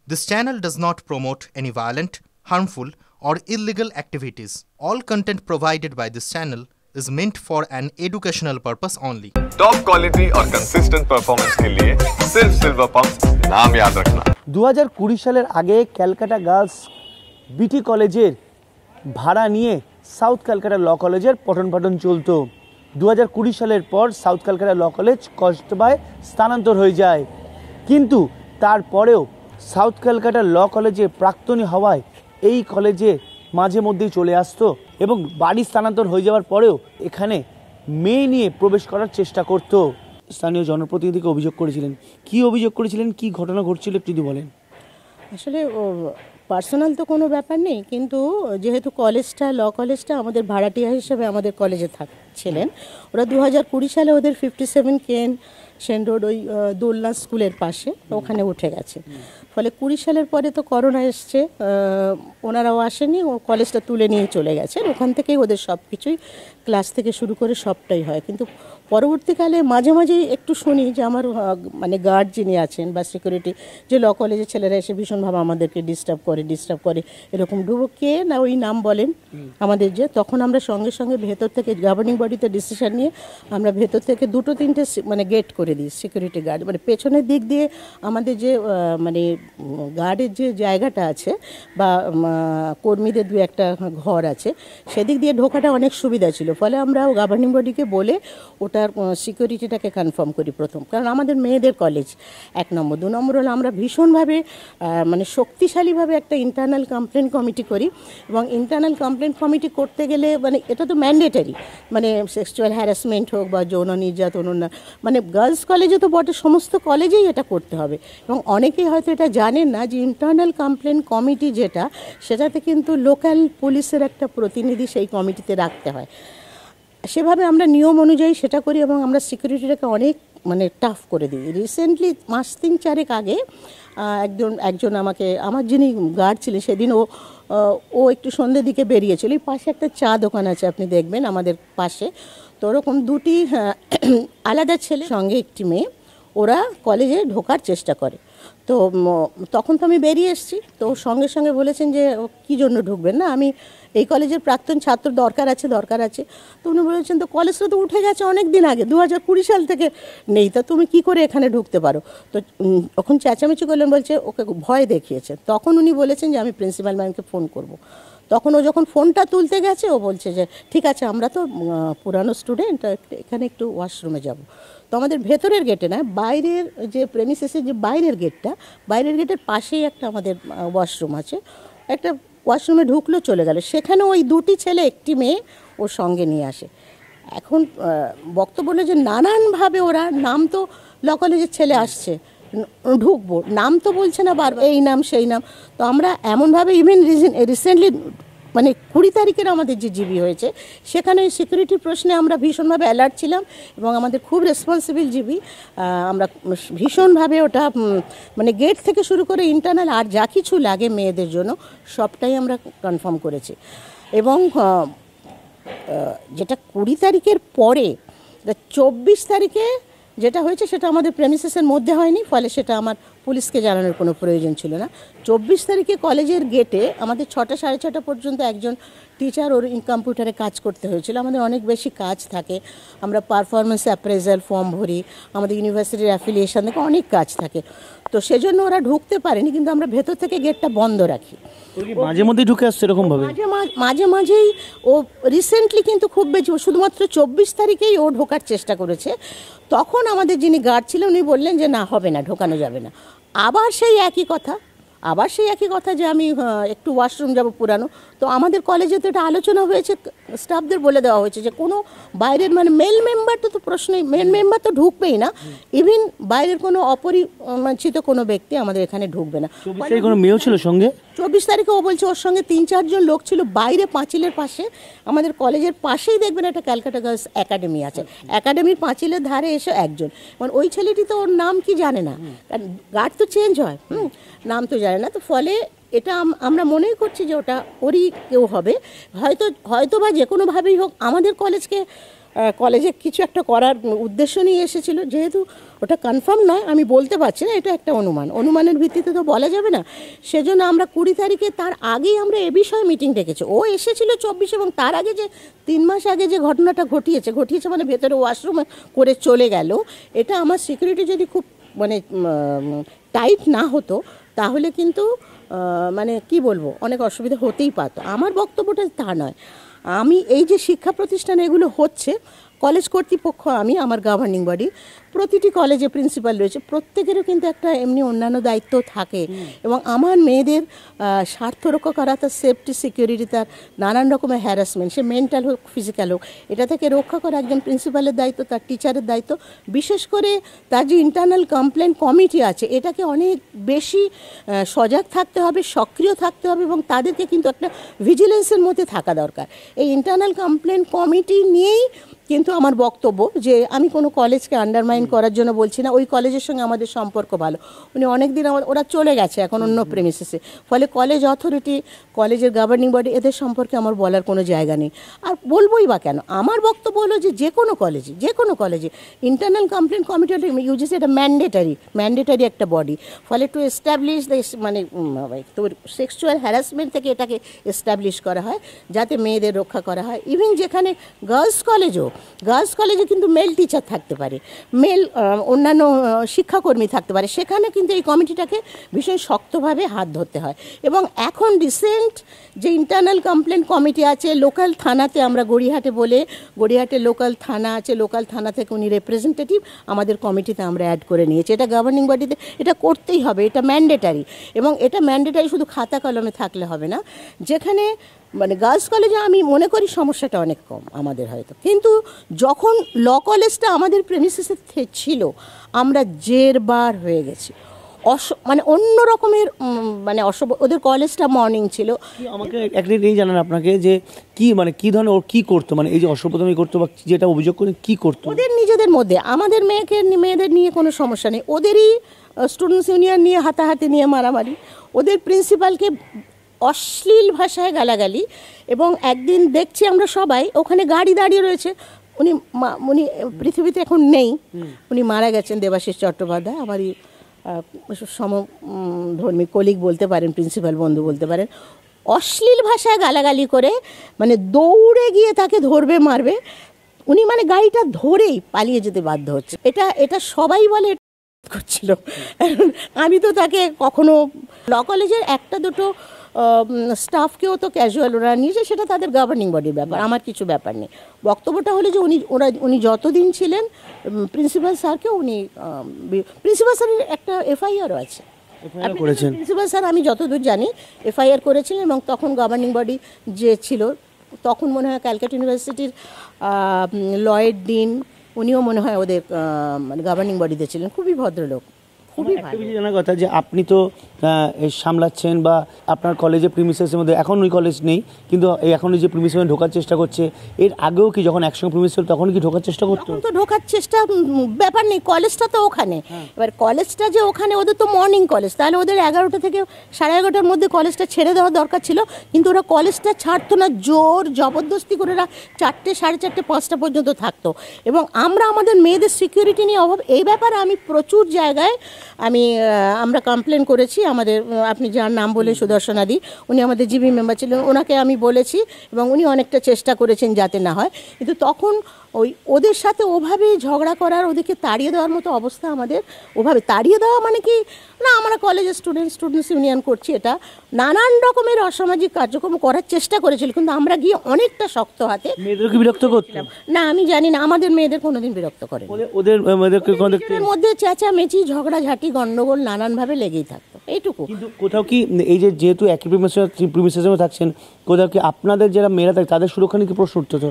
This channel does not promote any violent, harmful, or illegal activities. All content provided by this channel is meant for an educational purpose only. Top quality और consistent performance के लिए सिर्फ silver pump नाम याद रखना। 2020 সালের আগে Calcutta girls বিটি কলেজের ভাড়া নিয়ে সাউথ ক্যালকাটা ল কলেজের পঠন পাঠন চলতো। 2020 সালের পর সাউথ ক্যালকাটা ল কলেজ কসবায় স্থানান্তর হয়ে যায়, কিন্তু তারপরেও সাউথ ক্যালকাটা ল কলেজে প্রাক্তনী হওয়ায় এই কলেজে মাঝে মধ্যেই চলে আসতো এবং বাড়ি স্থানান্তর হয়ে যাওয়ার পরেও এখানে মেয়ে নিয়ে প্রবেশ করার চেষ্টা করত। স্থানীয় জনপ্রতিনিধিকে অভিযোগ করেছিলেন। কি অভিযোগ করেছিলেন, কি ঘটনা ঘটছিল একটু যদি বলেন। আসলে পার্সোনাল তো কোনো ব্যাপার নেই, কিন্তু যেহেতু কলেজটা ল কলেজটা আমাদের ভাড়াটিয়া হিসেবে আমাদের কলেজে ছিলেন, ওরা 2020 সালে ওদের 57 কেন সেন রোড ওই দোলনা স্কুলের পাশে ওখানে উঠে গেছে। ফলে 20 সালের পরে তো করোনা এসছে, ওনারাও আসেনি, ও কলেজটা তুলে নিয়ে চলে গেছেন। ওখান থেকেই ওদের সব কিছুই ক্লাস থেকে শুরু করে সবটাই হয়। কিন্তু পরবর্তীকালে মাঝে মাঝেই একটু শুনি যে আমার মানে গার্ড যিনি আছেন বা সিকিউরিটি, যে ল কলেজের ছেলেরা এসে ভীষণভাবে আমাদেরকে ডিস্টার্ব করে এরকম ডুবো কে না ওই নাম বলেন আমাদের, যে তখন আমরা সঙ্গে সঙ্গে ভেতর থেকে গভর্নিং বডিতে ডিসিশন নিয়ে আমরা ভেতর থেকে 2-3টে মানে গেট করে দিই, সিকিউরিটি গার্ড, মানে পেছনের দিক দিয়ে আমাদের যে মানে গার্ডের যে জায়গাটা আছে বা কর্মীদের 2-একটা ঘর আছে, সেদিক দিয়ে ঢোকাটা অনেক সুবিধা ছিল। ফলে আমরা গভর্নিং বডিকে বলে ওটার সিকিউরিটিটাকে কনফার্ম করি প্রথম, কারণ আমাদের মেয়েদের কলেজ 1 নম্বর। 2 নম্বর হলো আমরা ভীষণভাবে মানে শক্তিশালীভাবে একটা ইন্টারনাল কমপ্লেন কমিটি করি, এবং ইন্টারনাল কমপ্লেন কমিটি করতে গেলে মানে এটা তো ম্যান্ডেটারি, মানে সেক্সুয়াল হ্যারাসমেন্ট হোক বা যৌন নির্যাতন, মানে গার্লস কলেজে তো বটে, সমস্ত কলেজেই এটা করতে হবে। এবং অনেকেই হয়তো এটা জানেন না যে ইন্টারনাল কমপ্লেন কমিটি যেটা, সেটাতে কিন্তু লোকাল পুলিশের একটা প্রতিনিধি সেই কমিটিতে রাখতে হয়। সেভাবে আমরা নিয়ম অনুযায়ী সেটা করি এবং আমরা সিকিউরিটিটাকে অনেক মানে টাফ করে দিই। রিসেন্টলি 3-4 আগে একজন আমাকে, আমার যিনি গার্ড ছিলেন সেদিন, ও একটু সন্ধ্যের দিকে বেরিয়েছিল। এই পাশে একটা চা দোকান আছে, আপনি দেখবেন আমাদের পাশে, তো ওরকম 2টি আলাদা ছেলে সঙ্গে একটি মেয়ে, ওরা কলেজে ঢোকার চেষ্টা করে। তো তখন তো আমি বেরিয়ে এসেছি, তো সঙ্গে সঙ্গে বলেছেন যে কী জন্য ঢুকবেন না, আমি এই কলেজের প্রাক্তন ছাত্র, দরকার আছে। তো উনি বলেছেন তো কলেজটা তো উঠে গেছে অনেক দিন আগে, 2020 সাল থেকে নেই, তা তুমি কি করে এখানে ঢুকতে পারো। তো ওখানে চেঁচামেচি করলেন, বলছে ওকে ভয় দেখিয়েছে। তখন উনি বলেছেন যে আমি প্রিন্সিপাল ম্যামকে ফোন করব। তখন ও যখন ফোনটা তুলতে গেছে, ও বলছে যে ঠিক আছে, আমরা তো পুরানো স্টুডেন্ট, এখানে একটু ওয়াশরুমে যাব। তো আমাদের ভেতরের গেটে না, বাইরের যে প্রেমিসেসের যে বাইরের গেটের পাশেই একটা আমাদের ওয়াশরুম আছে, একটা ওয়াশরুমে ঢুকলো, চলে গেল। সেখানে ওই 2টি ছেলে একটি মেয়ে ওর সঙ্গে নিয়ে আসে। এখন বক্তব্য হলো যে নানানভাবে ওরা, নাম তো ল কলেজের ছেলে আসছে, ঢুকবো, নাম তো বলছে না বার, এই নাম সেই নাম। তো আমরা এমনভাবে ইভেন রিসেন্টলি মানে 20 তারিখের আমাদের যে জিবি হয়েছে, সেখানে সিকিউরিটির প্রশ্নে আমরা ভীষণভাবে অ্যালার্ট ছিলাম এবং আমাদের খুব রেসপন্সিবল জিবি, আমরা ভীষণভাবে ওটা মানে গেট থেকে শুরু করে ইন্টারনাল আর যা কিছু লাগে মেয়েদের জন্য সবটাই আমরা কনফার্ম করেছি। এবং যেটা 20 তারিখের পরে 24 তারিখে যেটা হয়েছে, সেটা আমাদের প্রেমিসেসের মধ্যে হয়নি, ফলে সেটা আমার পুলিশকে জানানোর কোনো প্রয়োজন ছিল না। 24 তারিখে কলেজের গেটে আমাদের 6টা 6:30 পর্যন্ত একজন টিচার ওর কম্পিউটারে কাজ করতে হয়েছিল। আমাদের অনেক বেশি কাজ থাকে, আমরা পারফরমেন্স অ্যাপ্রেজাল ফর্ম ভরি, আমাদের ইউনিভার্সিটির অ্যাফিলিয়েশন থেকে অনেক কাজ থাকে, তো সেজন্য ওরা ঢুকতে পারেনি, কিন্তু আমরা ভেতর থেকে গেটটা বন্ধ রাখি। মাঝে মধ্যে ঢুকে আসছে এরকমভাবে, মাঝেই ও রিসেন্টলি, কিন্তু খুব বেশি, শুধুমাত্র 24 তারিখেই ও ঢোকার চেষ্টা করেছে। তখন আমাদের যিনি গার্ড ছিলেন উনি বললেন যে না, হবে না, ঢোকানো যাবে না। আবার সেই একই কথা যে আমি একটু ওয়াশরুম যাব পুরানো। তো আমাদের কলেজে তো এটা আলোচনা হয়েছে, স্টাফদের বলে দেওয়া হয়েছে যে কোনো বাইরের মানে মেল মেম্বার তো প্রশ্নই, মেল মেম্বার তো ঢুকবেই না, ইভিন বাইরের কোনো অপরিচিত কোনো ব্যক্তি আমাদের এখানে ঢুকবে না। কোনো মেয়েও ছিল সঙ্গে? 24 তারিখে ও বলছে ওর সঙ্গে 3-4 জন লোক ছিল বাইরে পাঁচিলের পাশে, আমাদের কলেজের পাশেই দেখবেন একটা ক্যালকাটা গার্লস একাডেমি আছে, একাডেমির পাঁচিলের ধারে এসে একজন, মানে ওই ছেলেটি তো ওর নাম কি জানে না, কারণ গার্ড তো চেঞ্জ হয়, নাম তো জানে না। তো ফলে এটা আমরা মনেই করছি যে ওটা ওরই কেউ হবে, হয়তো বা যে কোনোভাবেই হোক আমাদের কলেজকে কলেজে কিছু একটা করার উদ্দেশ্য নিয়ে এসেছিল। যেহেতু ওটা কনফার্ম নয়, আমি বলতে পারছি না, এটা একটা অনুমানের ভিত্তিতে তো বলা যাবে না। সেজন্য আমরা 20 তারিখে, তার আগেই আমরা এ বিষয়ে মিটিং ডেকেছি। ও এসেছিল 24, এবং তার আগে যে 3 মাস আগে যে ঘটনাটা ঘটিয়েছে মানে ভেতরে ওয়াশরুমে করে চলে গেল, এটা আমার সিকিউরিটি যদি খুব মানে টাইট না হতো তাহলে কিন্তু মানে কি বলবো, অনেক অসুবিধা হতেই পারতো। আমার বক্তব্যটা তা নয়। আমি এই যে শিক্ষা প্রতিষ্ঠানে এগুলো হচ্ছে, কলেজ কর্তৃপক্ষ, আমি আমার গভর্নিং বডি, প্রতিটি কলেজে প্রিন্সিপাল রয়েছে, প্রত্যেকেরও কিন্তু একটা এমনি অন্যান্য দায়িত্ব থাকে। এবং আমার মেয়েদের স্বার্থ রক্ষা করা, তার সেফটি সিকিউরিটি, তার নানান রকমের হ্যারাসমেন্ট, সে মেন্টাল হোক ফিজিক্যাল হোক, এটা থেকে রক্ষা করা একজন প্রিন্সিপালের দায়িত্ব, তার টিচারের দায়িত্ব। বিশেষ করে তার যে ইন্টারনাল কমপ্লেন কমিটি আছে, এটাকে অনেক বেশি সজাগ থাকতে হবে, সক্রিয় থাকতে হবে, এবং তাদেরকে কিন্তু একটা ভিজিলেন্সের মধ্যে থাকা দরকার। এই ইন্টারনাল কমপ্লেন কমিটি নিয়েই কিন্তু আমার বক্তব্য, যে আমি কোনো কলেজকে আন্ডারমাইন করার জন্য বলছি না। ওই কলেজের সঙ্গে আমাদের সম্পর্ক ভালো, উনি অনেক দিন ওরা চলে গেছে এখন অন্য প্রেমিসেসে। ফলে কলেজ অথরিটি, কলেজের গভর্নিং বডি, এদের সম্পর্কে আমার বলার কোনো জায়গা নেই। আর বলবোই বা কেন? আমার বক্তব্য হলো যে কোনো কলেজে ইন্টারনাল কমপ্লেন কমিটি ইউজিসি এটা ম্যান্ডেটারি একটা বডি। ফলে টু এস্টাবলিশ মানে তোর সেক্সুয়াল হ্যারাসমেন্ট থেকে এটাকে এস্টাবলিশ করা হয়, যাতে মেয়েদের রক্ষা করা হয়। ইভেন যেখানে গার্লস কলেজে কিন্তু মেল টিচার থাকতে পারে, মেল অন্যান্য শিক্ষাকর্মী থাকতে পারে, সেখানে কিন্তু এই কমিটিটাকে ভীষণ শক্তভাবে হাত ধরতে হয়। এবং এখন রিসেন্ট যে ইন্টারনাল কমপ্লেন কমিটি আছে, লোকাল থানাতে, আমরা গড়িয়াহাটে লোকাল থানা আছে, লোকাল থানা থেকে উনি রিপ্রেজেন্টেটিভ আমাদের কমিটিতে আমরা অ্যাড করে নিয়েছি। এটা গভর্নিং বডিতে এটা করতেই হবে, এটা ম্যান্ডেটারি। এবং এটা ম্যান্ডেটারি শুধু খাতা কলমে থাকলে হবে না। যেখানে মানে গার্লস কলেজে আমি মনে করি সমস্যাটা অনেক কম আমাদের হয়তো, কিন্তু যখন ল কলেজটা আমাদের প্রেমিসেসে ছিল, আমরা জেরবার হয়ে গেছি। মানে অন্য রকমের মানে ওদের কলেজটা মর্নিং ছিল। আমাকে একটা এই জানান আপনাকে, যে কি ধরনের ওর কি করতো, মানে এই যে অসভ্যতামি করতো বা যেটা অভিযোগ করে কি করতো? ওদের নিজেদের মধ্যে, আমাদের মেয়েদের নিয়ে কোনো সমস্যা নেই, ওদেরই স্টুডেন্টস ইউনিয়ন নিয়ে হাতাহাতি নিয়ে মারামারি, ওদের প্রিন্সিপালকে অশ্লীল ভাষায় গালাগালি। এবং একদিন দেখছি আমরা সবাই, ওখানে গাড়ি দাঁড়িয়ে রয়েছে, উনি পৃথিবীতে এখন নেই, উনি মারা গেছেন, দেবাশিস চট্টোপাধ্যায়, আমারই সমধর্মী কলিগ বলতে পারেন, প্রিন্সিপাল বন্ধু বলতে পারেন। অশ্লীল ভাষায় গালাগালি করে মানে দৌড়ে গিয়ে তাকে ধরবে, মারবে, উনি মানে গাড়িটা ধরেই পালিয়ে যেতে বাধ্য হচ্ছে। এটা সবাই বলে করছিল। আমি তো তাকে কখনো, ল কলেজের একটা দুটো স্টাফকেও তো ক্যাজুয়াল ওরা নিয়েছে, সেটা তাদের গভর্নিং বডির ব্যাপার, আমার কিছু ব্যাপার নেই। বক্তব্যটা হলো যে উনি যতদিন ছিলেন প্রিন্সিপাল স্যারের একটা এফআইআরও আছে, প্রিন্সিপাল স্যার আমি যতদূর জানি এফআইআর করেছিলেন। এবং তখন গভর্নিং বডি যে ছিল, তখন মনে হয় ক্যালকাটা ইউনিভার্সিটির লয়ের ডিন, উনিও মনে হয় ওদের মানে গভর্নিং বডিতে ছিলেন। খুবই ভদ্রলোক, খুবই ভালো। জানার কথা যে আপনি তো সামলাচ্ছেন, বা আপনার কলেজে প্রিমিসেসের মধ্যে, এখন ওই কলেজ নেই, কিন্তু এখন ওই যে প্রিমিসেসে ঢোকার চেষ্টা করছে, এর আগেও কি যখন একসঙ্গে প্রিমিসেস ছিল তখন কি ঢোকার চেষ্টা করতো? তো ঢোকার চেষ্টা ব্যাপার নেই, কলেজটা তো ওখানে। এবার কলেজটা যে ওখানে, ওদের তো মর্নিং কলেজ, তাহলে ওদের 11টা থেকে 11:30টার মধ্যে কলেজটা ছেড়ে দেওয়া দরকার ছিল, কিন্তু ওরা কলেজটা ছাড়তো না, জোর জবরদস্তি করে ওরা 4টে, 4:30, 5টা পর্যন্ত থাকতো। এবং আমাদের মেয়েদের সিকিউরিটি নিয়ে অভাব, এই ব্যাপারে আমি প্রচুর জায়গায় আমরা কমপ্লেন করেছি। আমাদের, আপনি যার নাম বলে, সুদর্শনাদি, উনি আমাদের জিবি মেম্বার ছিলেন, ওনাকে আমি বলেছি, এবং উনি অনেকটা চেষ্টা করেছেন যাতে না হয়। কিন্তু তখন ওদের সাথে ওভাবে ঝগড়া করার, ওদেরকে তাড়িয়ে দেওয়ার মতো অবস্থা, আমাদের ওভাবে তাড়িয়ে দেওয়া মানে কি না, আমরা কলেজের স্টুডেন্টস ইউনিয়ন করছি, এটা নানান রকমের অসামাজিক কার্যক্রম করার চেষ্টা করেছিল, কিন্তু আমরা গিয়ে অনেকটা শক্ত হাতে। মেয়েদেরকে বিরক্ত করছিলাম না, আমি জানি না, আমাদের মেয়েদের কোনোদিন বিরক্ত করে, ওদের মধ্যে চেঁচামেচি, ঝগড়াঝাটি, গন্ডগোল নানানভাবে লেগেই থাকতো, এইটুকু। কিন্তু কোথাও কি এই যে যেহেতু একই প্রিমিসেসে থাকছেন, কোথাও কি আপনাদের যারা মেয়েরা থাকে তাদের সুরক্ষা নিয়ে কি প্রশ্ন উঠতো?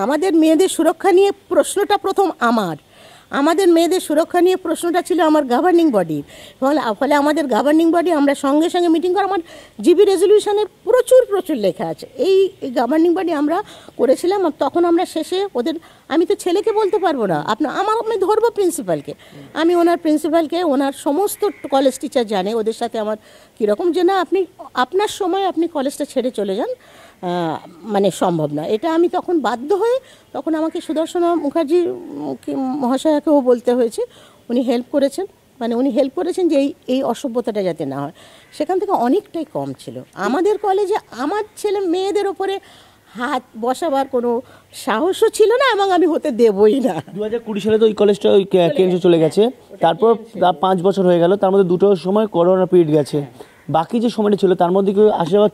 আমাদের মেয়েদের সুরক্ষা নিয়ে প্রশ্নটা প্রথম আমাদের মেয়েদের সুরক্ষা নিয়ে প্রশ্নটা ছিল আমার গভর্নিং বডির। ফলে আমাদের গভর্নিং বডি, আমরা সঙ্গে সঙ্গে মিটিং করে, আমার জিবি রেজলিউশনে প্রচুর লেখা আছে, এই গভর্নিং বডি আমরা করেছিলাম। তখন আমরা শেষে ওদের আমি তো ছেলেকে বলতে পারবো না আমি ধরবো প্রিন্সিপালকে। আমি ওনার প্রিন্সিপালকে, ওনার সমস্ত কলেজ টিচার জানে ওদের সাথে আমার কীরকম, যে না আপনি আপনার সময় আপনি কলেজটা ছেড়ে চলে যান, মানে সম্ভব না। এটা আমি তখন বাধ্য হয়ে, তখন আমাকে সুদর্শনা মুখার্জি মহাশয়াকেও বলতে হয়েছে। উনি হেল্প করেছেন, মানে উনি হেল্প করেছেন যে এই অসভ্যতাটা যাতে না হয়। সেখান থেকে অনেকটাই কম ছিল আমাদের কলেজে। আমার ছেলে মেয়েদের ওপরে হাত বসাবার কোনো সাহসও ছিল না, এবং আমি হতে দেবই না। 2020 সালে তো ওই কলেজটা ওই কেন্দ্রে চলে গেছে, তারপর 5 বছর হয়ে গেল, তার মধ্যে দুটো সময় করোনা পিরিয়ড গেছে। বাকি যে সময়টা ছিল তার মধ্যে কি আশীর্বাদ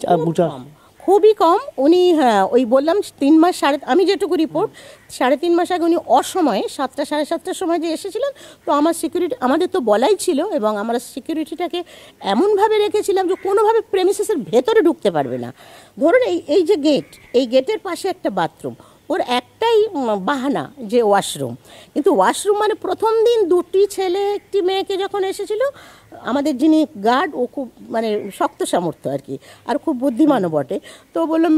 খুবই কম। উনি ওই বললাম 3 মাস আমি যেটুকু রিপোর্ট 3.5 মাস আগে উনি অসময়ে 7টা 7:30টার সময় যে এসেছিলেন, তো আমার সিকিউরিটি আমাদের তো বলাই ছিল, এবং আমরা সিকিউরিটিটাকে এমনভাবে রেখেছিলাম যে কোনোভাবে প্রেমিসেসের ভেতরে ঢুকতে পারবে না। ধরুন এই যে গেট, এই গেটের পাশে একটা বাথরুম, ওর একটাই বাহানা যে ওয়াশরুম। কিন্তু ওয়াশরুম মানে প্রথম দিন 2টি ছেলে 1টি মেয়েকে যখন এসেছিল, আমাদের যিনি গার্ড ও খুব মানে শক্ত সামর্থ্য আর কি, আর খুব বুদ্ধিমানও বটে। তো বললাম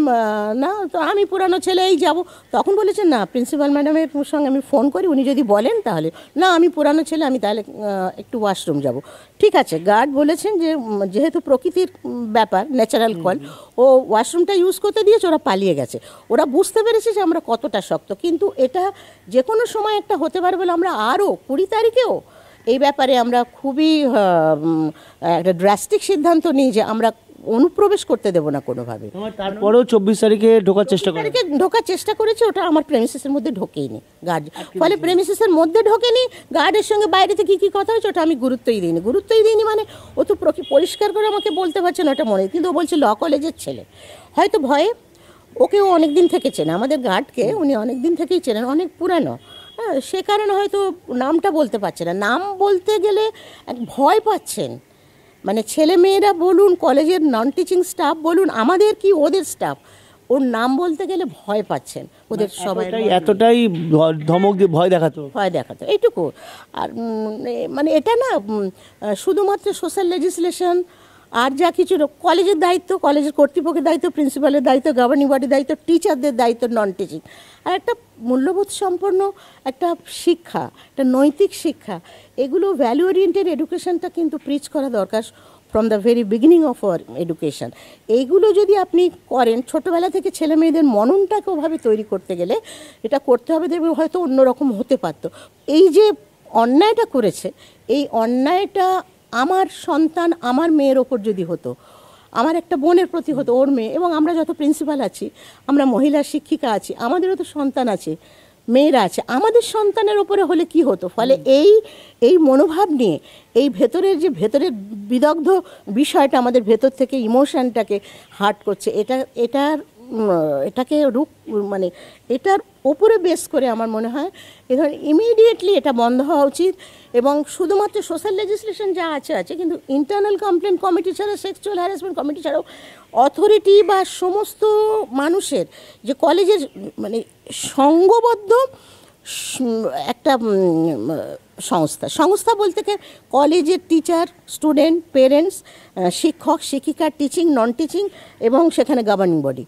না, তো আমি পুরানো ছেলেই যাব। তখন বলেছেন না, প্রিন্সিপাল ম্যাডামের সঙ্গে আমি ফোন করি, উনি যদি বলেন তাহলে। না, আমি পুরানো ছেলে, আমি তাহলে একটু ওয়াশরুম যাব। ঠিক আছে, গার্ড বলেছেন যে যেহেতু প্রকৃতির ব্যাপার, ন্যাচারাল কল, ও ওয়াশরুমটা ইউজ করতে দিয়েছে, ওরা পালিয়ে গেছে। ওরা বুঝতে পেরেছে যে আমরা কতটা শক্ত। কিন্তু এটা যে কোনো সময় একটা হতে পারে বলে আমরা আরও 20 তারিখেও এই ব্যাপারে আমরা খুবই একটা ড্রাস্টিক সিদ্ধান্ত নিই যে আমরা অনুপ্রবেশ করতে দেব না কোনোভাবে। তারপরেও 24 তারিখে ঢোকার চেষ্টা করেছে, ওটা আমার প্রেমিসেসের মধ্যে ঢোকেইনি গার্ড। ফলে প্রেমিসেসের মধ্যে ঢোকেনি, গার্ডের সঙ্গে বাইরেতে কী কথা হয়েছে ওটা আমি গুরুত্বই দিইনি। মানে ও তো পরিষ্কার করে আমাকে বলতে পারছে না ওটা মনে, কিন্তু ও বলছে ল কলেজের ছেলে, হয়তো ভয়ে। ওকেও অনেক দিন থেকে চেনে, আমাদের গার্ডকে উনি অনেক দিন থেকেই চেনেন, অনেক পুরানো। হ্যাঁ, সে কারণে হয়তো নামটা বলতে পারছে না। নাম বলতে গেলে ভয় পাচ্ছেন, মানে ছেলে মেয়েরা বলুন, কলেজের নন টিচিং স্টাফ বলুন, আমাদের কি ওদের স্টাফ, ওর নাম বলতে গেলে ভয় পাচ্ছেন। ওদের সবাই এতটাই ধমক দিয়ে ভয় দেখাতো এইটুকু। আর মানে এটা না শুধুমাত্র সোশ্যাল লেজিসলেশন আর যা কিছু কলেজের দায়িত্ব, কলেজের কর্তৃপক্ষের দায়িত্ব, প্রিন্সিপালের দায়িত্ব, গভর্নিং বডির দায়িত্ব, টিচারদের দায়িত্ব নন টিচিং, আর একটা মূল্যবোধ সম্পন্ন একটা শিক্ষা, একটা নৈতিক শিক্ষা, এগুলো ভ্যালু ওরিয়েন্টেড এডুকেশনটা কিন্তু প্রিচ করা দরকার from the very beginning of our education. এইগুলো যদি আপনি করেন, ছোটোবেলা থেকে ছেলে মেয়েদের মননটাকে ওভাবে তৈরি করতে গেলে এটা করতে হবে, দেখবেন হয়তো অন্যরকম হতে পারত। এই যে অন্যায়টা করেছে, এই অন্যায়টা আমার সন্তান, আমার মেয়ের ওপর যদি হতো, আমার একটা বোনের প্রতি হতো, ওর মেয়ে, এবং আমরা যত প্রিন্সিপাল আছি, আমরা মহিলা শিক্ষিকা আছি, আমাদেরও তো সন্তান আছে, মেয়েরা আছে, আমাদের সন্তানের ওপরে হলে কি হতো। ফলে এই মনোভাব নিয়ে, এই ভেতরের বিদগ্ধ বিষয়টা আমাদের ভেতর থেকে ইমোশনটাকে হার্ট করছে, এটাকে মানে এটার ওপরে বেস করে আমার মনে হয় এ ধরনের ইমিডিয়েটলি এটা বন্ধ হওয়া উচিত। এবং শুধুমাত্র সোশ্যাল লেজিসলেশন যা আছে, কিন্তু ইন্টারনাল কমপ্লেন কমিটি ছাড়া, সেক্সুয়াল হ্যারাসমেন্ট কমিটি ছাড়াও অথরিটি বা সমস্ত মানুষের যে কলেজের মানে সংঘবদ্ধ একটা সংস্থা বলতে কলেজের টিচার, স্টুডেন্ট, পেরেন্টস, শিক্ষক, শিক্ষিকা, টিচিং, নন টিচিং, এবং সেখানে গভর্নিং বডি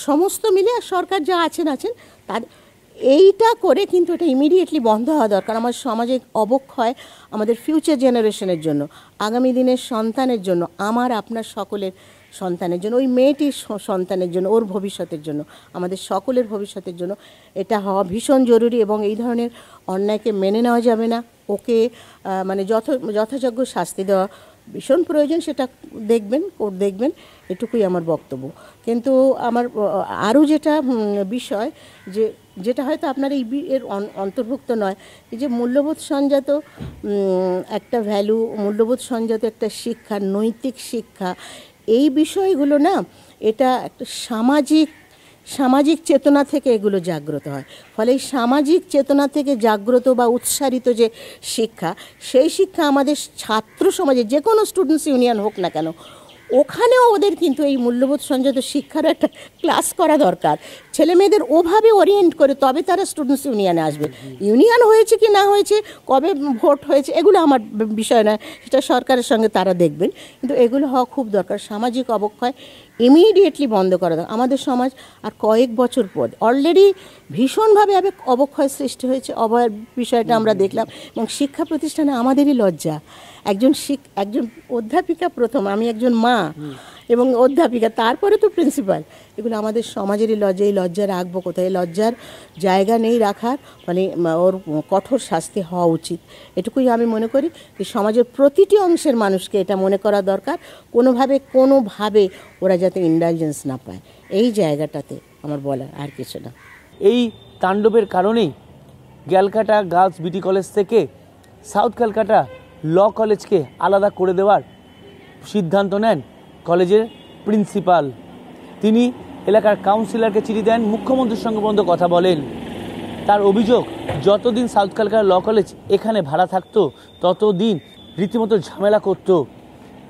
সমস্ত মিলে সরকার যা আছেন তার এইটা করে কিন্তু এটা ইমিডিয়েটলি বন্ধ হওয়া দরকার। আমার সমাজে অবক্ষয়, আমাদের ফিউচার জেনারেশনের জন্য, আগামী দিনের সন্তানের জন্য, আমার আপনার সকলের সন্তানের জন্য, ওই মেয়েটির সন্তানের জন্য, ওর ভবিষ্যতের জন্য, আমাদের সকলের ভবিষ্যতের জন্য এটা হওয়া ভীষণ জরুরি। এবং এই ধরনের অন্যায়কে মেনে নেওয়া যাবে না, ওকে মানে যথাযোগ্য শাস্তি দেওয়া ভীষণ প্রয়োজন, সেটা কোর্ট দেখবেন, এটুকুই আমার বক্তব্য। কিন্তু আমার আরও যেটা বিষয়, যেটা হয়তো আপনার এর অন্তর্ভুক্ত নয়, এই যে মূল্যবোধ সংজাত একটা ভ্যালু, মূল্যবোধ সংজাত একটা শিক্ষা, নৈতিক শিক্ষা, এই বিষয়গুলো না, এটা একটা সামাজিক চেতনা থেকে এগুলো জাগ্রত হয়। ফলে এই সামাজিক চেতনা থেকে জাগ্রত বা উৎসারিত যে শিক্ষা, সেই শিক্ষা আমাদের ছাত্র সমাজে, যে কোনো স্টুডেন্টস ইউনিয়ন হোক না কেন, ওখানেও ওদের কিন্তু এই মূল্যবোধ সংযত শিক্ষার একটা ক্লাস করা দরকার। ছেলে মেয়েদের ওভাবে ওরিয়েন্ট করে তবে তারা স্টুডেন্টস ইউনিয়নে আসবে। ইউনিয়ন হয়েছে কি না হয়েছে, কবে ভোট হয়েছে, এগুলো আমার বিষয় নয়, সেটা সরকারের সঙ্গে তারা দেখবেন, কিন্তু এগুলো হওয়া খুব দরকার। সামাজিক অবক্ষয় ইমিডিয়েটলি বন্ধ করা দরকার। আমাদের সমাজ আর কয়েক বছর পর অলরেডি ভীষণভাবে অবক্ষয় সৃষ্টি হয়েছে, অবয়ের বিষয়টা আমরা দেখলাম। এবং শিক্ষা প্রতিষ্ঠানে আমাদেরই লজ্জা। একজন অধ্যাপিকা প্রথম, আমি একজন মা এবং অধ্যাপিকা, তারপরে তো প্রিন্সিপাল, এগুলো আমাদের সমাজেরই লজ্জা। এই লজ্জা রাখবো কোথায়? এই লজ্জার জায়গা নেই রাখার, মানে ওর কঠোর শাস্তি হওয়া উচিত, এটুকুই আমি মনে করি। যে সমাজের প্রতিটি অংশের মানুষকে এটা মনে করা দরকার, কোনোভাবে ওরা যাতে ইন্ডালজেন্স না পায়, এই জায়গাটাতে আমার বলার, আর কিছু না। এই তাণ্ডবের কারণেই ক্যালকাটা গার্লস বিটি কলেজ থেকে সাউথ ক্যালকাটা ল কলেজকে আলাদা করে দেওয়ার সিদ্ধান্ত নেন কলেজের প্রিন্সিপাল। তিনি এলাকার কাউন্সিলরকে চিঠি দেন, মুখ্যমন্ত্রীর সঙ্গে পর্যন্ত কথা বলেন। তার অভিযোগ, যতদিন সাউথ ক্যালকাটা ল কলেজ এখানে ভাড়া থাকতো ততদিন রীতিমতো ঝামেলা করতো,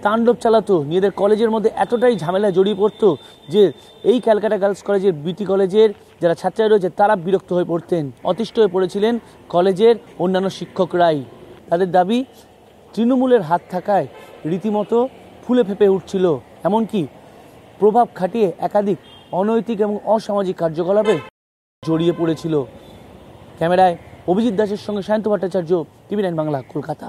তাণ্ডব চালাতো, নিজেদের কলেজের মধ্যে এতটাই ঝামেলা জড়িয়ে পড়তো যে এই ক্যালকাটা গার্লস কলেজের বিটি কলেজের যারা ছাত্রীরা রয়েছে তারা বিরক্ত হয়ে পড়তেন, অতিষ্ঠ হয়ে পড়েছিলেন কলেজের অন্যান্য শিক্ষকরাই। তাদের দাবি, তৃণমূলের হাত থাকায় রীতিমতো ফুলে ফেঁপে উঠছিল, এমনকি প্রভাব খাটিয়ে একাধিক অনৈতিক এবং অসামাজিক কার্যকলাপে জড়িয়ে পড়েছিল। ক্যামেরায় অভিজিৎ দাসের সঙ্গে সায়ন্ত ভট্টাচার্য, টিভি9 বাংলা, কলকাতা।